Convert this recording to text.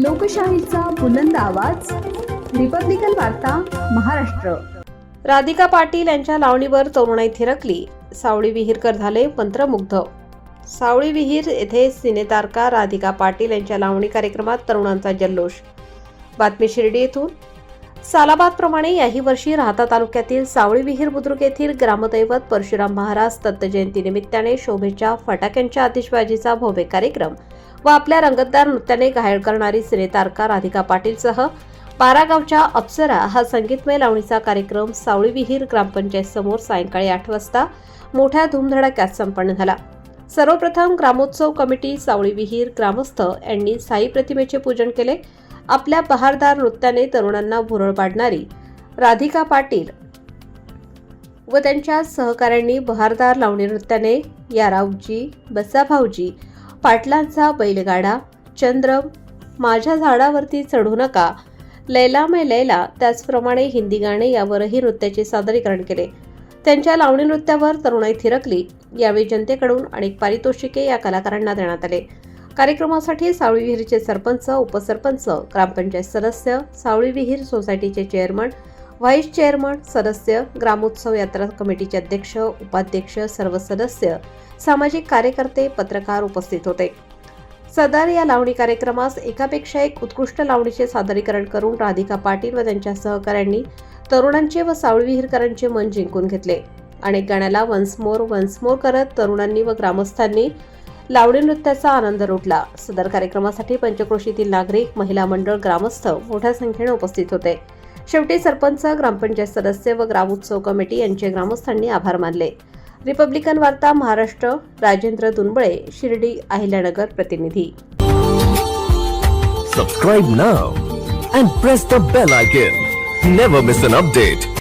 लोकशाहीचा बुलंद आवाज, रिपब्लिकन वार्ता महाराष्ट्र. राधिका पाटील यांच्या लावणीवर तरुणाई थिरकली. सावळी विहीरकर झाले मंत्रमुग्ध. सावळी विहीर येथे सिनेतारका राधिका पाटील यांच्या लावणी कार्यक्रमात तरुणांचा जल्लोष. बातमी शिर्डी येथून. सालाबादप्रमाणे याही वर्षी राहता तालुक्यातील सावळी विहीर बुद्रुक येथील ग्रामदैवत परशुराम महाराज दत्त जयंती निमित्ताने शोभेच्या फटाक्यांच्या आतिषबाजीचा भव्य कार्यक्रम व आपल्या रंगतदार नृत्याने घायल करणारी सिनेतारका राधिका पाटीलसह 12 गावच्या अप्सरा हा संगीतमय लावणीचा कार्यक्रम सावळी विहीर ग्रामपंचायत समोर सायंकाळी 8 वाजता मोठ्या धूमधडाक्यात संपन्न झाला. सर्वप्रथम ग्रामोत्सव कमिटी सावळी विहीर ग्रामस्थ यांनी साई प्रतिमेचे पूजन केले. आपल्या बहारदार नृत्याने तरुणांना भुरळ पाडणारी राधिका पाटील व त्यांच्या सहकाऱ्यांनी बहारदार लावणी नृत्याने यारावजी, बसाभाऊजी, पाटलांचा बैलगाडा, चंद्रम, माझ्या झाडावरती चढू नका, लैला मै लैला, त्याचप्रमाणे हिंदी गाणे यावरही नृत्याचे सादरीकरण केले. त्यांच्या लावणी नृत्यावर तरुणाई थिरकली. यावेळी जनतेकडून अनेक पारितोषिके या कलाकारांना देण्यात आले. कार्यक्रमासाठी सावळी विहीरचे सरपंच, उपसरपंच, ग्रामपंचायत सदस्य, सावळी विहीर सोसायटीचे चेअरमन, व्हाईस चेअरमन, सदस्य, ग्रामोत्सव यात्रा कमिटीचे अध्यक्ष, उपाध्यक्ष, सर्व सदस्य, सामाजिक कार्यकर्ते, पत्रकार उपस्थित होते. सदर या लावणी कार्यक्रमास एकापेक्षा एक उत्कृष्ट लावणीचे सादरीकरण करून राधिका पाटील व त्यांच्या सहकाऱ्यांनी तरुणांचे व सावळी विहीरकरांचे मन जिंकून घेतले. अनेक गाण्याला वन्स मोर करत तरुणांनी व ग्रामस्थांनी लावणी नृत्याचा आनंद लुटला. सदर कार्यक्रमासाठी पंचक्रोशीतील नागरिक, महिला मंडळ, ग्रामस्थ मोठ्या संख्येने उपस्थित होते. शेवटी सरपंच, ग्रामपंचायत सदस्य व ग्रामोत्सव कमिटी यांचे ग्रामस्थांनी आभार मानले. रिपब्लिकन वार्ता महाराष्ट्र, राजेंद्र दुनबळे, शिर्डी अहिल्यानगर प्रतिनिधी. Subscribe now and press the bell icon. Never miss an update.